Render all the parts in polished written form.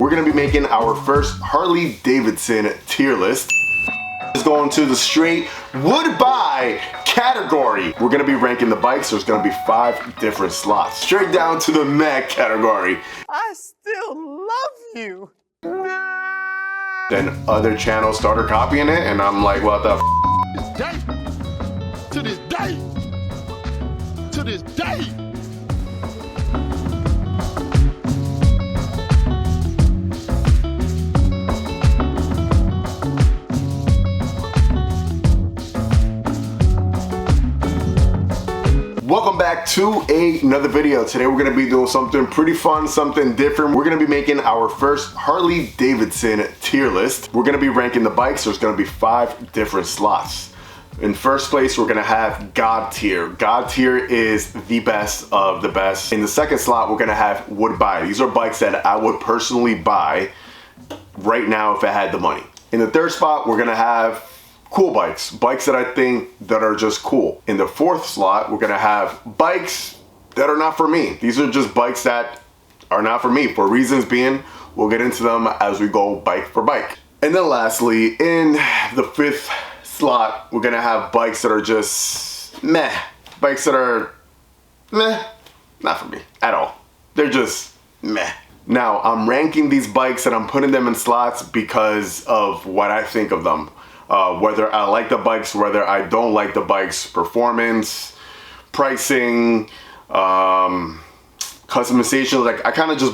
we're gonna be making our first Harley Davidson tier list. It's going to the straight would buy category. We're gonna be ranking the bikes. There's gonna be 5 different slots. Straight down to the mech category. I still love you. Then other channels started copying it, and I'm like, what the f? To this day. To this day. Welcome back to another video. Today we're gonna be doing something pretty fun, something different. We're gonna be making our first Harley Davidson tier list. We're gonna be ranking the bikes. There's gonna be 5 different slots. In first place, we're gonna have God tier. God tier is the best of the best. In the second slot, we're gonna have would buy. These are bikes that I would personally buy right now if I had the money. In the third spot, we're gonna have cool bikes, bikes that I think that are just cool. In the fourth slot, we're gonna have bikes that are not for me. These are just bikes that are not for me, for reasons being, we'll get into them as we go bike for bike. And then lastly, in the 5th slot, we're gonna have bikes that are just meh. Bikes that are meh, not for me at all. They're just meh. Now, I'm ranking these bikes and I'm putting them in slots because of what I think of them. Whether I like the bikes, whether I don't like the bikes, performance, pricing, customization. Like, I kind of just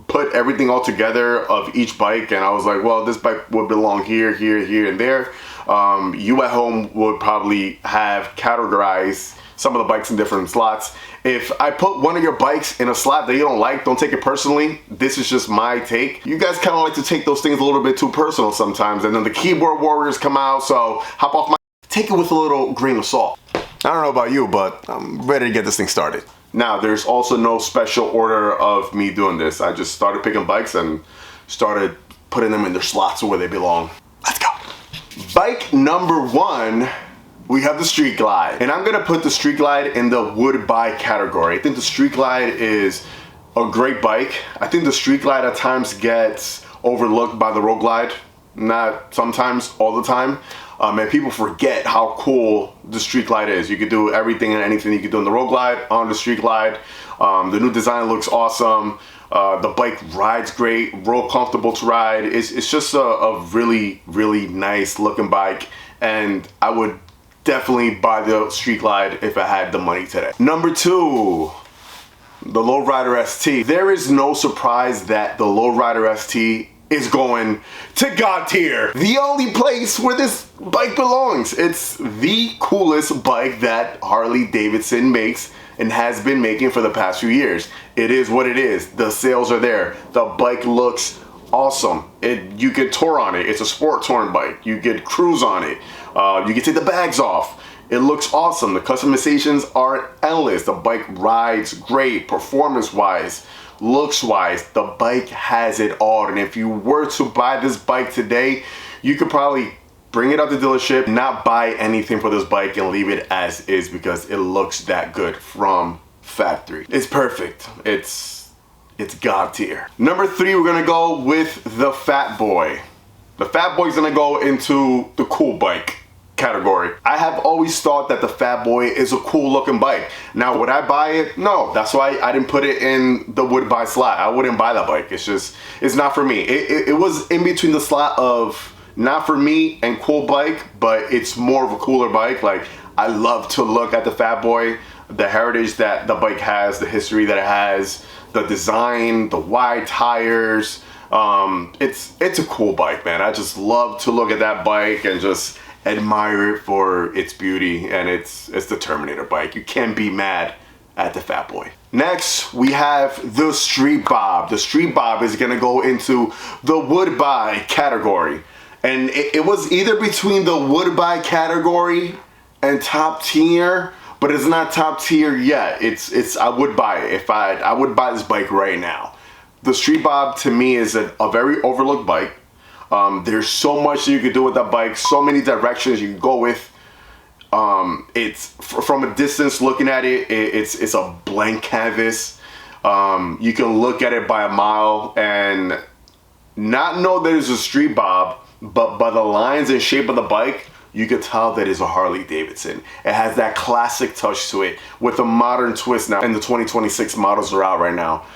put everything all together of each bike, and I was like, well, this bike would belong here, here, here, and there. You at home would probably have categorized some of the bikes in different slots. If I put one of your bikes in a slot that you don't like, don't take it personally. This is just my take. You guys kind of like to take those things a little bit too personal sometimes, and then the keyboard warriors come out, so hop off my... Take it with a little grain of salt. I don't know about you, but I'm ready to get this thing started. Now, there's also no special order of me doing this. I just started picking bikes and started putting them in their slots where they belong. Let's go. Bike number 1, we have the Street Glide, and I'm gonna put the Street Glide in the would buy category. I think the Street Glide is a great bike. I think the Street Glide at times gets overlooked by the Road Glide. Not sometimes, all the time. And people forget how cool the Street Glide is. You can do everything and anything you can do on the Road Glide, on the Street Glide. The new design looks awesome. The bike rides great, real comfortable to ride. It's just a really, really nice looking bike, and I would definitely buy the Street Glide if I had the money today. Number 2, the Lowrider ST. There is no surprise that the Lowrider ST is going to God tier. The only place where this bike belongs. It's the coolest bike that Harley Davidson makes and has been making for the past few years. It is what it is. The sales are there. The bike looks awesome. You can tour on it. It's a sport touring bike. You get cruise on it. You can take the bags off. It looks awesome. The customizations are endless. The bike rides great, performance-wise, looks-wise. The bike has it all. And if you were to buy this bike today, you could probably bring it up to the dealership, not buy anything for this bike, and leave it as is because it looks that good from factory. It's perfect. It's God tier. Number 3, we're gonna go with the Fat Boy. The Fat Boy's gonna go into the cool bike category. I have always thought that the Fat Boy is a cool looking bike. Now, would I buy it? No. That's why I didn't put it in the would buy slot. I wouldn't buy that bike. It's not for me. It was in between the slot of not for me and cool bike, but it's more of a cooler bike. Like, I love to look at the Fat Boy, the heritage that the bike has, the history that it has, the design, the wide tires. It's a cool bike, man. I just love to look at that bike and just admire it for its beauty, and it's the Terminator bike. You can't be mad at the Fat Boy. Next, we have the Street Bob. The Street Bob is gonna go into the would buy category. And it was either between the would buy category and top tier, but it's not top tier yet. I would buy it. I would buy this bike right now. The Street Bob to me is a very overlooked bike. There's so much that you can do with that bike, so many directions you can go with. It's from a distance looking at it, it's a blank canvas. You can look at it by a mile and not know that it's a street bob, but by the lines and shape of the bike, you can tell that it's a Harley Davidson. It has that classic touch to it with a modern twist now, and the 2026 models are out right now.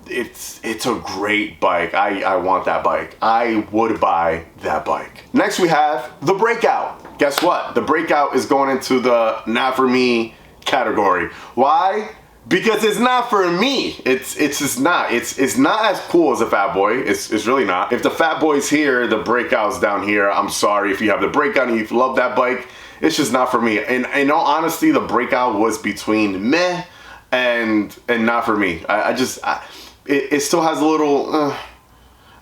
It's a great bike. I want that bike. I would buy that bike. Next we have the Breakout. Guess what? The Breakout is going into the not for me category. Why? Because it's not for me. It's just not. It's not as cool as a Fat Boy. It's really not. If the Fat Boy's here, the Breakout's down here. I'm sorry if you have the Breakout and you love that bike. It's just not for me. And in all honesty, the Breakout was between meh and not for me. It still has a little.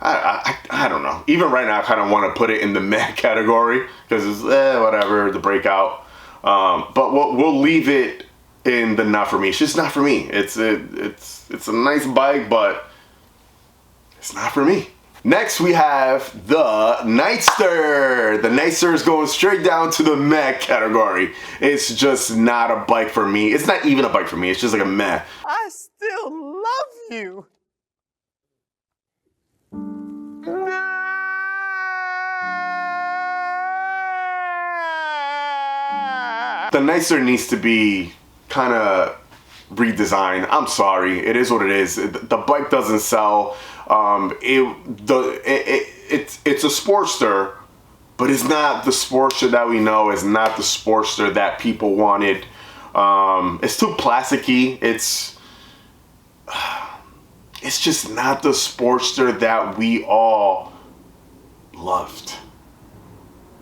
I don't know. Even right now, I kind of want to put it in the meh category because it's whatever, the Breakout. But we'll leave it in the not for me. It's just not for me. It's a nice bike, but it's not for me. Next we have the Nightster. The Nightster is going straight down to the meh category. It's just not a bike for me. It's not even a bike for me. It's just like a meh. I still love you. The Nightster needs to be kind of redesigned. I'm sorry, it is what it is. The bike doesn't sell. It's a Sportster, but it's not the Sportster that we know. It's not the Sportster that people wanted. It's too plasticky. It's just not the Sportster that we all loved.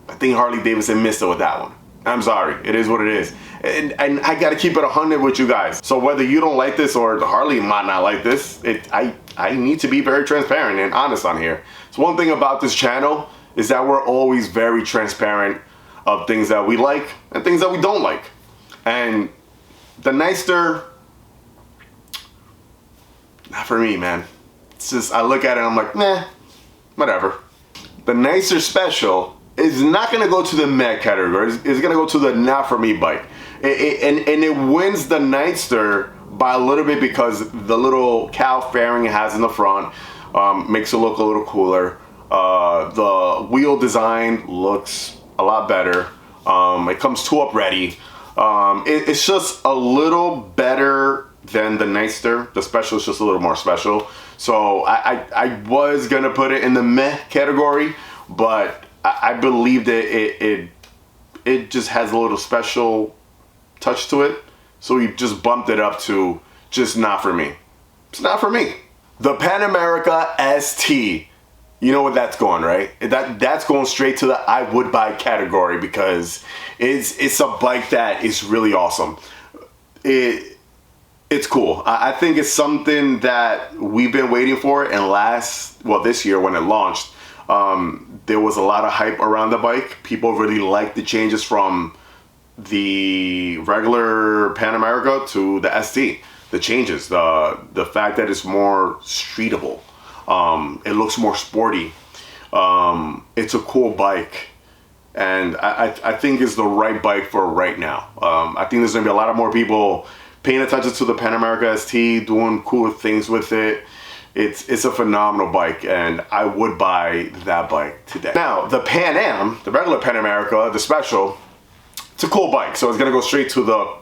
I think Harley Davidson missed it with that one. I'm sorry, it is what it is. And I gotta keep it 100 with you guys. So whether you don't like this or Harley might not like this, I need to be very transparent and honest on here. So one thing about this channel is that we're always very transparent of things that we like and things that we don't like. And the Nightster, not for me, man. It's just, I look at it and I'm like, nah, whatever. The Nightster Special is not gonna go to the meh category. It's gonna go to the not for me bike. And it wins the Nightster by a little bit because the little cow fairing it has in the front makes it look a little cooler. The wheel design looks a lot better. It comes two up ready. It's just a little better than the Nightster. The Special is just a little more special. So I was gonna put it in the meh category, but I believe that it just has a little special touch to it. So we just bumped it up to just not for me. It's not for me. The Pan America ST. You know what that's going, right? That's going straight to the I would buy category because it's a bike that is really awesome. It's cool. I think it's something that we've been waiting for, and this year when it launched, there was a lot of hype around the bike. People really liked the changes from the regular Pan America to the ST. The changes, the fact that it's more streetable. It looks more sporty. It's a cool bike, and I think it's the right bike for right now. I think there's gonna be a lot of more people paying attention to the Pan America ST, doing cool things with it. It's a phenomenal bike, and I would buy that bike today. Now, the Pan Am, the regular Pan America, the Special, it's a cool bike, so it's gonna go straight to the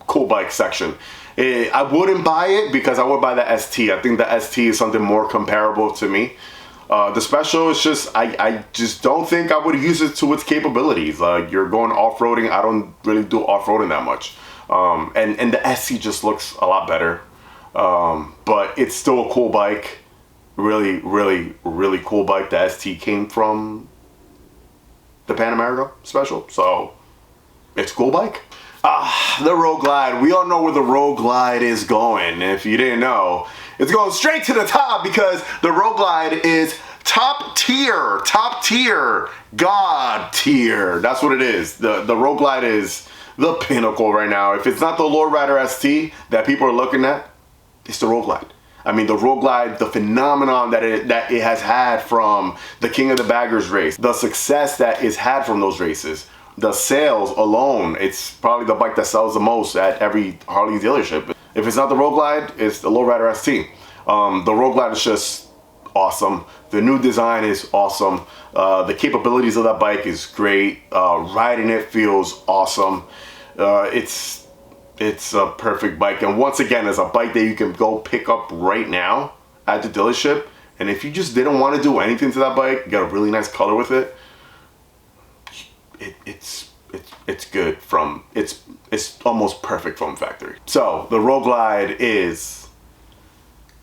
cool bike section. I wouldn't buy it because I would buy the ST. I think the ST is something more comparable to me. The Special is just, I just don't think I would use it to its capabilities. You're going off-roading, I don't really do off-roading that much. And the ST just looks a lot better. But it's still a cool bike. Really, really, really cool bike. The ST came from the Pan America Special, so it's a cool bike. The Road Glide. We all know where the Road Glide is going. If you didn't know, it's going straight to the top because the Road Glide is top tier, God tier. That's what it is. The Road Glide is the pinnacle right now. If it's not the Lowrider ST that people are looking at, it's the Road Glide. I mean, the Road Glide, the phenomenon that it has had from the King of the Baggers race, the success that it's had from those races, the sales alone, it's probably the bike that sells the most at every Harley dealership. If it's not the Road Glide, it's the Lowrider ST. The Road Glide is just awesome. The new design is awesome. The capabilities of that bike is great. Riding it feels awesome. It's a perfect bike, and once again, it's a bike that you can go pick up right now at the dealership. And if you just didn't want to do anything to that bike, you got a really nice color with it. It's good from it's almost perfect from factory. So the Road Glide is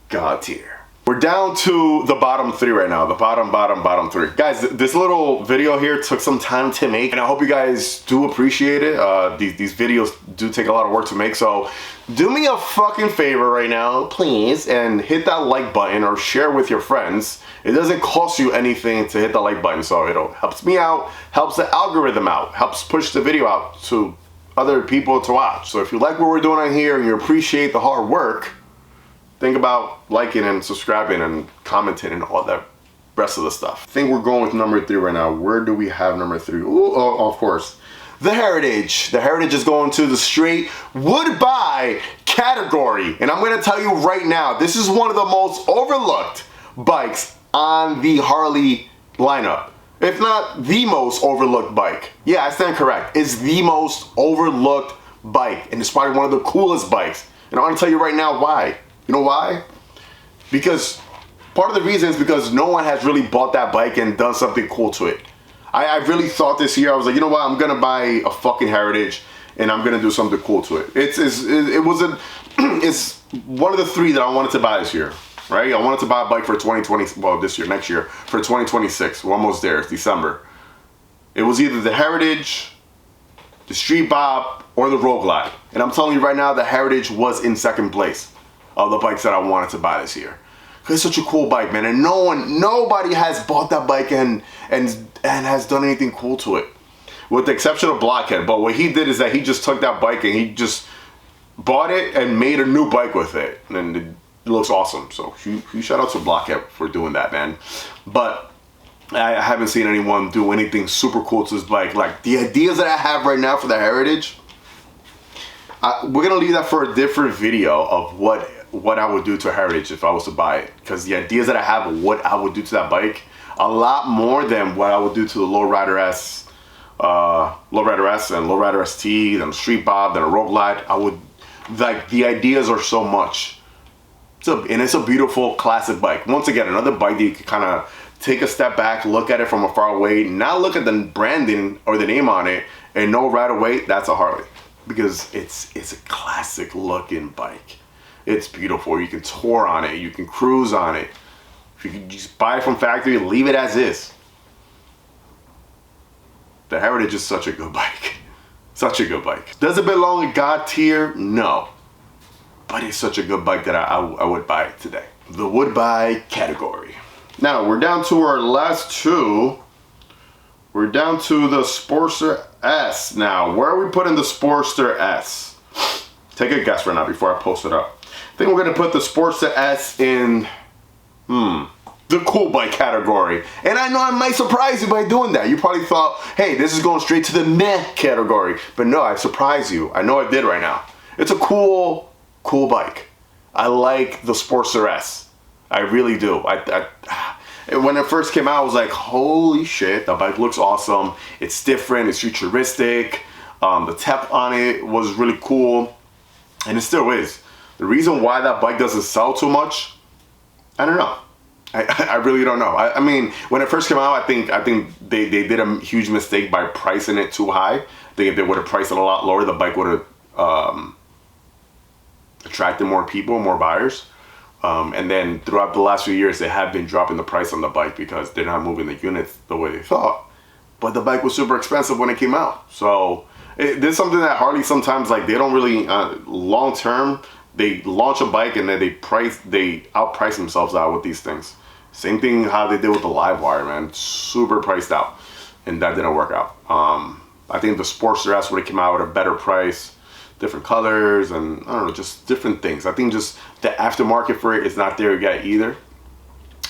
God tier. We're down to the bottom three right now. The bottom three. Guys, this little video here took some time to make, and I hope you guys do appreciate it. These videos do take a lot of work to make, so do me a fucking favor right now, please, and hit that like button or share with your friends. It doesn't cost you anything to hit the like button, so it helps me out, helps the algorithm out, helps push the video out to other people to watch. So if you like what we're doing on here and you appreciate the hard work, think about liking and subscribing and commenting and all that rest of the stuff. I think we're going with number 3 right now. Where do we have number 3? Ooh, oh, of course. The Heritage. The Heritage is going to the straight would buy category. And I'm going to tell you right now, this is one of the most overlooked bikes on the Harley lineup. If not the most overlooked bike. Yeah, I stand correct. It's the most overlooked bike. And it's probably one of the coolest bikes. And I want to tell you right now why. You know why? Because part of the reason is because no one has really bought that bike and done something cool to it. I really thought this year, I was like, you know what, I'm gonna buy a fucking Heritage and I'm gonna do something cool to it. It's one of the 3 that I wanted to buy this year, right? I wanted to buy a bike for 2020, well, this year, next year, for 2026. We're almost there, it's December. It was either the Heritage, the Street Bob, or the Road Glide. And I'm telling you right now, the Heritage was in second place of the bikes that I wanted to buy this year. It's such a cool bike, man, and nobody has bought that bike and has done anything cool to it, with the exception of Blockhead. But what he did is that he just took that bike and he just bought it and made a new bike with it, and it looks awesome. So huge shout out to Blockhead for doing that, man. But I haven't seen anyone do anything super cool to this bike. Like the ideas that I have right now for the Heritage, we're gonna leave that for a different video of what I would do to a Heritage if I was to buy it, because the ideas that I have of what I would do to that bike, a lot more than what I would do to the Lowrider S, and Lowrider ST, then the Street Bob, then a Road Glide. I would, like, the ideas are so much. And it's a beautiful classic bike. Once again, another bike that you can kind of take a step back, look at it from a far away, not look at the branding or the name on it, and know right away that's a Harley, because it's a classic looking bike. It's beautiful. You can tour on it. You can cruise on it. If you can just buy it from factory, leave it as is. The Heritage is such a good bike. Such a good bike. Does it belong in God tier? No. But it's such a good bike that I would buy it today. The would buy category. Now we're down to our last 2. We're down to the Sportster S. Now, where are we putting the Sportster S? Take a guess right now before I post it up. I think we're gonna put the Sportster S in, the cool bike category. And I know I might surprise you by doing that. You probably thought, hey, this is going straight to the meh category. But no, I surprised you. I know I did right now. It's a cool bike. I like the Sportster S. I really do. When it first came out, I was like, holy shit, the bike looks awesome. It's different, it's futuristic. The tech on it was really cool. And it still is. The reason why that bike doesn't sell too much, I don't know. I really don't know. I mean, when it first came out, I think they did a huge mistake by pricing it too high. I think if they would have priced it a lot lower, the bike would have attracted more people, more buyers. And then throughout the last few years, they have been dropping the price on the bike because they're not moving the units the way they thought. But the bike was super expensive when it came out. So there's something that Harley sometimes, like, they don't really, long term, they launch a bike and then they outprice themselves out with these things. Same thing how they did with the Livewire, man. Super priced out, and that didn't work out. I think the Sportster S would have came out at a better price, different colors, and I don't know, just different things. I think just the aftermarket for it is not there yet either.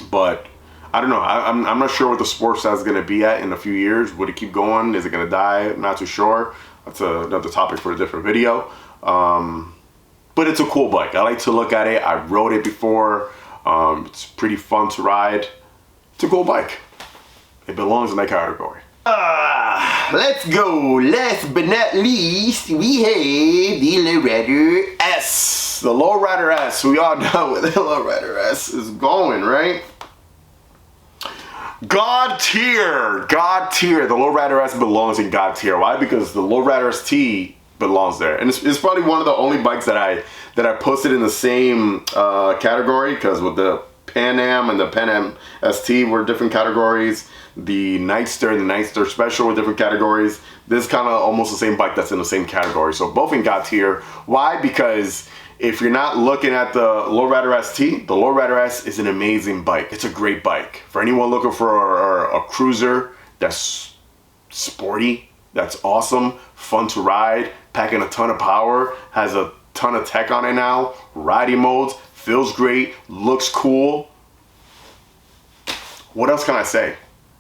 But I don't know. I'm not sure what the Sportster S is going to be at in a few years. Would it keep going? Is it going to die? I'm not too sure. That's another topic for a different video. But it's a cool bike. I like to look at it. I rode it before. It's pretty fun to ride. It's a cool bike. It belongs in that category. Let's go. Last but not least, we have the Lowrider S. The Lowrider S. We all know where the Lowrider S is going, right? God tier. God tier. The Lowrider S belongs in God tier. Why? Because the Lowrider ST belongs there. And it's probably one of the only bikes that I posted in the same category, because with the Pan Am and the Pan Am ST were different categories. The Nightster and the Nightster Special were different categories. This is kind of almost the same bike that's in the same category. So both in God tier. Why? Because if you're not looking at the Lowrider ST, the Lowrider S is an amazing bike. It's a great bike. For anyone looking for a cruiser that's sporty, that's awesome, fun to ride, packing a ton of power, has a ton of tech on it now, riding modes, feels great, looks cool. What else can I say?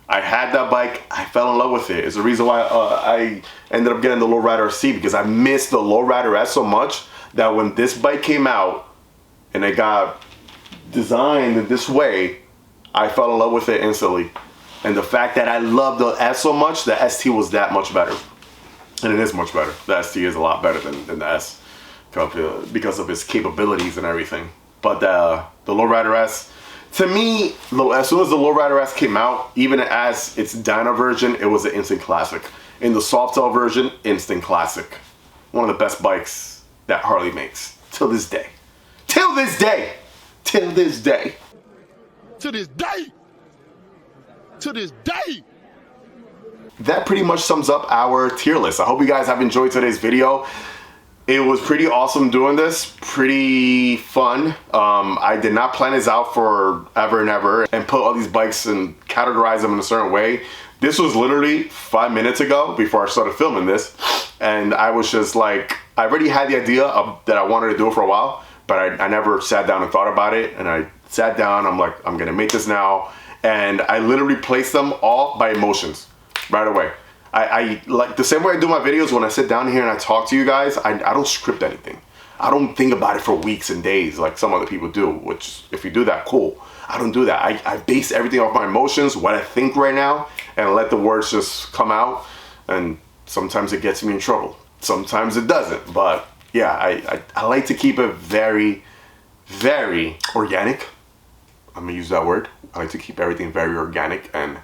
I had that bike, I fell in love with it. It's the reason why I ended up getting the Lowrider ST, because I missed the Lowrider S so much that when this bike came out and it got designed in this way, I fell in love with it instantly. And the fact that I love the S so much, the ST was that much better. And it is much better. The ST is a lot better than the S because of its capabilities and everything. But the Lowrider S, to me, as soon as the Lowrider S came out, even as its Dyna version, it was an instant classic. In the softail version, instant classic. One of the best bikes that Harley makes till this day. Till this day. Till this day. To this day. To this day. That pretty much sums up our tier list. I hope you guys have enjoyed today's video. It was pretty awesome doing this, pretty fun. I did not plan this out for ever and ever and put all these bikes and categorize them in a certain way. This was literally 5 minutes ago before I started filming this. And I was just like, I already had the idea that I wanted to do it for a while, but I never sat down and thought about it. And I sat down, I'm like, I'm gonna make this now. And I literally placed them all by emotions right away. I like the same way I do my videos. When I sit down here and I talk to you guys, I don't script anything. I don't think about it for weeks and days like some other people do, which if you do that, cool. I don't do that. I base everything off my emotions, what I think right now, and let the words just come out. And sometimes it gets me in trouble. Sometimes it doesn't. But yeah, I like to keep it very, very organic. I'm gonna use that word. I like to keep everything very organic and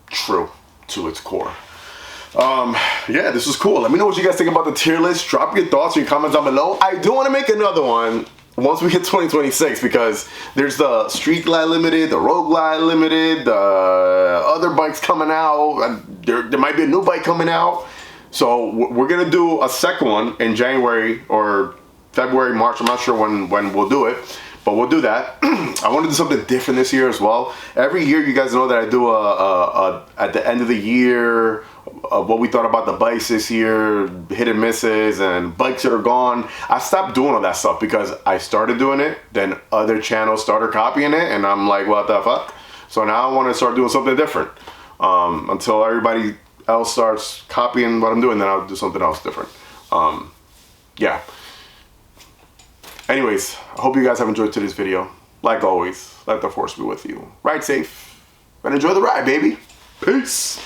true to its core. Yeah, this was cool. Let me know what you guys think about the tier list. Drop your thoughts in your comments down below. I do want to make another one once we hit 2026, because there's the Street Glide Limited, the Road Glide Limited, the other bikes coming out. There might be a new bike coming out. So we're gonna do a second one in January or February, March. I'm not sure when we'll do it, but we'll do that. I want to do something different this year as well. Every year, you guys know that I do at the end of the year, what we thought about the bikes this year, hit and misses, and bikes that are gone. I stopped doing all that stuff because I started doing it, then other channels started copying it, and I'm like, what the fuck? So now I want to start doing something different. Until everybody else starts copying what I'm doing, then I'll do something else different. Yeah. Anyways, I hope you guys have enjoyed today's video. Like always, let the force be with you. Ride safe and enjoy the ride, baby. Peace.